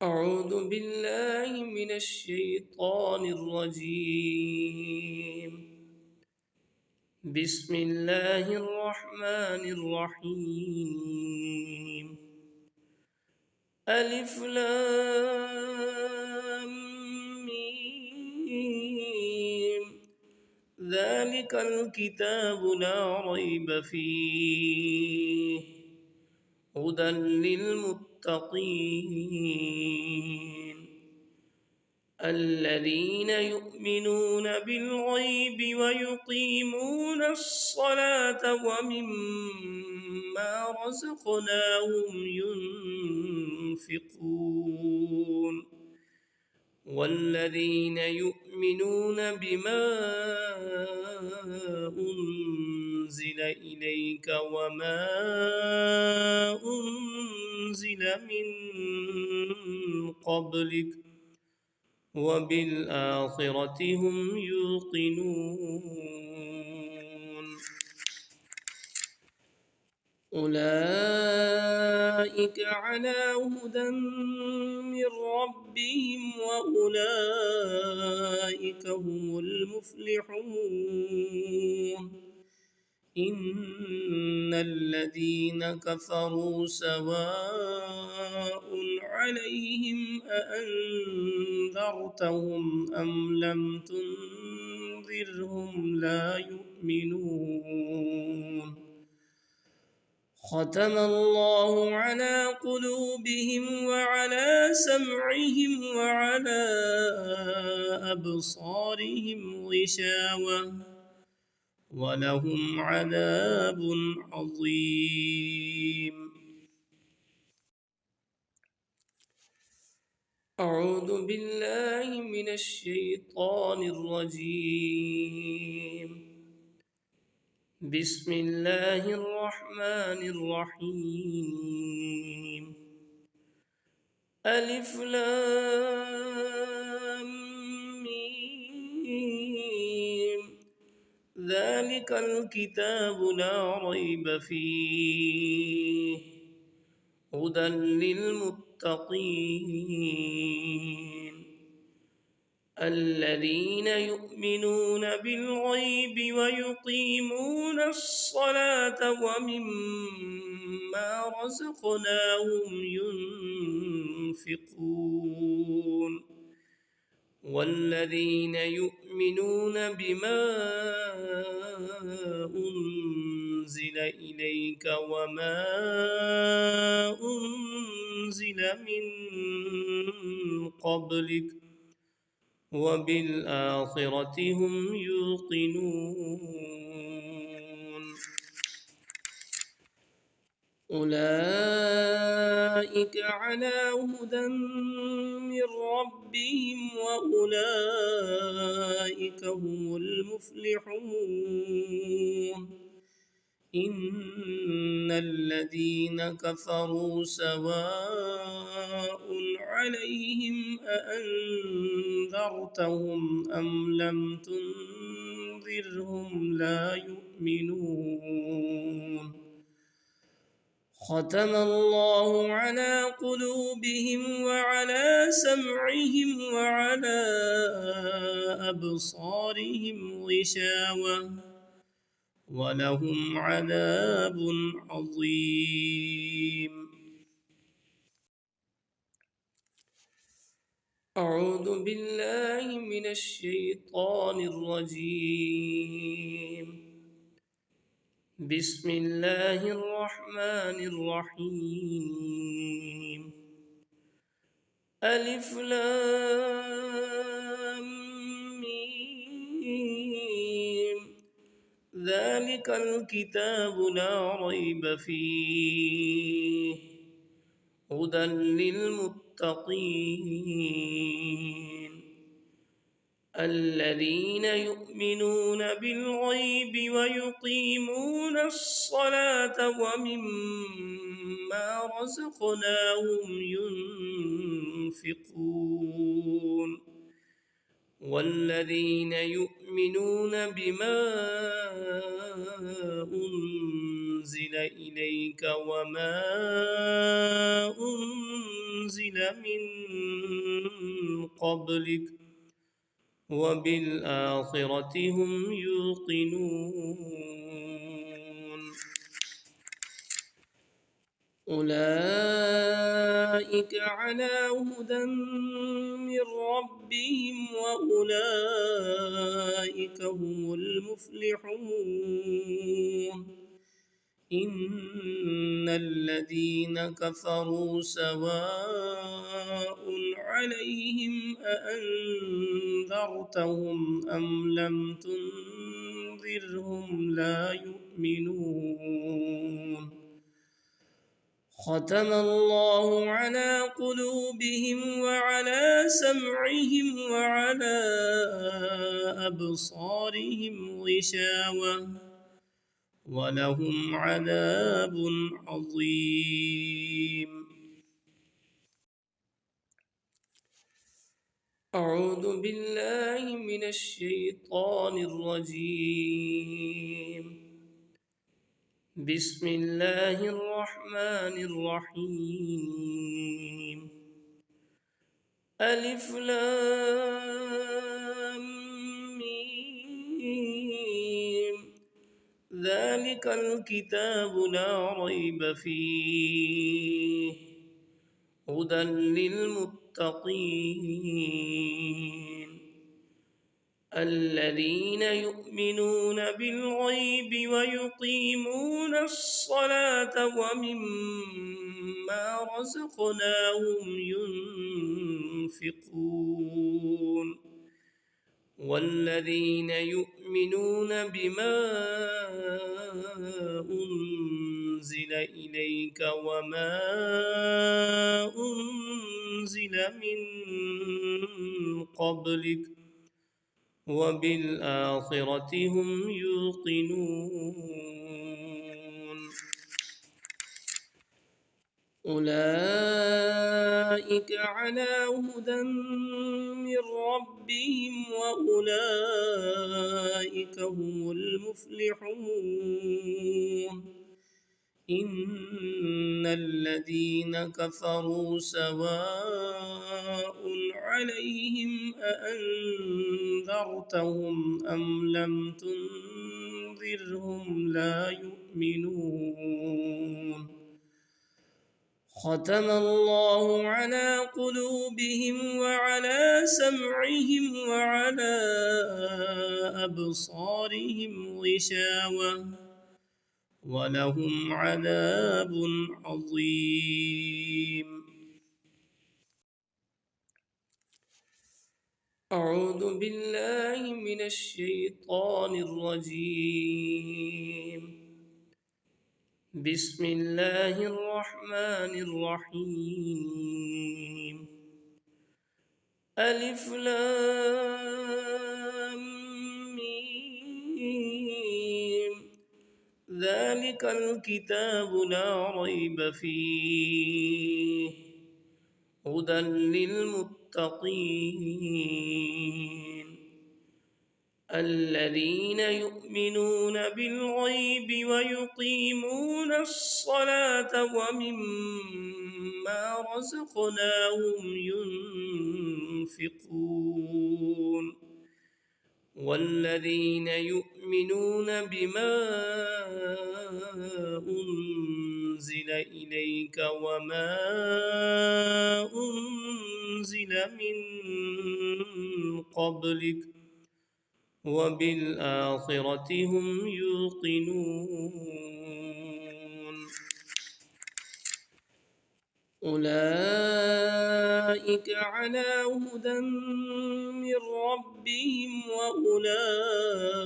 أعوذ بالله من الشيطان الرجيم. بسم الله الرحمن الرحيم. ألف لام ميم. ذلك الكتاب لا ريب فيه هدى للمتقين الذين يؤمنون بالغيب ويقيمون الصلاة ومما رزقناهم ينفقون والذين يؤمنون بما أنزل إليك وما أنزل من قبلك وبالآخرة هم يوقنون أولئك على هدى من ربهم وأولئك هم المفلحون إن الذين كفروا سواء عليهم أأنذرتهم أم لم تنذرهم لا يؤمنون ختم الله على قلوبهم وعلى سمعهم وعلى أبصارهم غشاوة ولهم عذاب عظيم. أعوذ بالله من الشيطان الرجيم. بسم الله الرحمن الرحيم. ألف لام ميم. ذلك الكتاب لا ريب فيه هدى للمتقين الذين يؤمنون بالغيب ويقيمون الصلاة ومما رزقناهم ينفقون والذين يؤمنون بما أنزل إليك وما أنزل من قبلك وبالآخرة هم يوقنون أولئك على هدى من ربهم وأولئك هم المفلحون إن الذين كفروا سواء عليهم أأنذرتهم أم لم تنذرهم لا يؤمنون ختم الله على قلوبهم وعلى سمعهم وعلى أبصارهم غشاوة ولهم عذاب عظيم. أعوذ بالله من الشيطان الرجيم. بسم الله الرحمن الرحيم. ألف لام ميم. ذلك الكتاب لا ريب فيه هدى للمتقين الذين يؤمنون بالغيب ويقيمون الصلاة ومما رزقناهم ينفقون والذين يؤمنون بما أنزل إليك وما أنزل من قبلك وبالآخرة هم يوقنون أولئك على هدى من ربهم وأولئك هم المفلحون إن الذين كفروا سواء عليهم أأنذرتهم أم لم تنذرهم لا يؤمنون ختم الله على قلوبهم وعلى سمعهم وعلى أبصارهم غشاوة ولهم عذاب عظيم أعوذ بالله من الشيطان الرجيم بسم الله الرحمن الرحيم ألف لام ميم ذلك الكتاب لا ريب فيه هدى للمتقين الذين يؤمنون بالغيب ويقيمون الصلاة ومما رزقناهم ينفقون والذين يؤمنون بما أنزل إليك وما أنزل من قبلك وبالآخرة هم يوقنون أولئك على هدى من ربهم وأولئك هم المفلحون إن الذين كفروا سواء عليهم أأنذرتهم أم لم تنذرهم لا يؤمنون ختم الله على قلوبهم وعلى سمعهم وعلى أبصارهم غشاوة ولهم عذاب عظيم أعوذ بالله من الشيطان الرجيم بسم الله الرحمن الرحيم ألف لام ميم ذلك الكتاب لا ريب فيه هدى للمتقين الذين يؤمنون بالغيب ويقيمون الصلاة ومما رزقناهم ينفقون والذين يؤمنون بما أنزل إليك وما أنزل من قبلك وبالآخرة هم يوقنون أولئك على هدى من ربهم وأولئك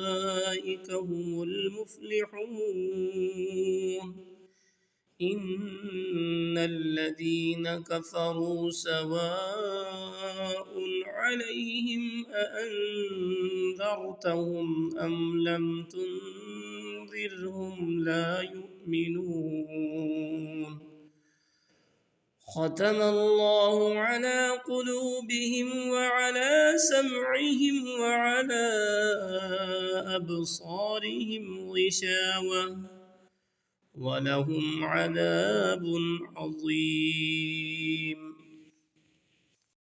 هم المفلحون إن الذين كفروا سواء عليهم أأنذرتهم أم لم تنذرهم لا يؤمنون ختم الله على قلوبهم وعلى سمعهم وعلى أبصارهم غشاوة ولهم عذاب عظيم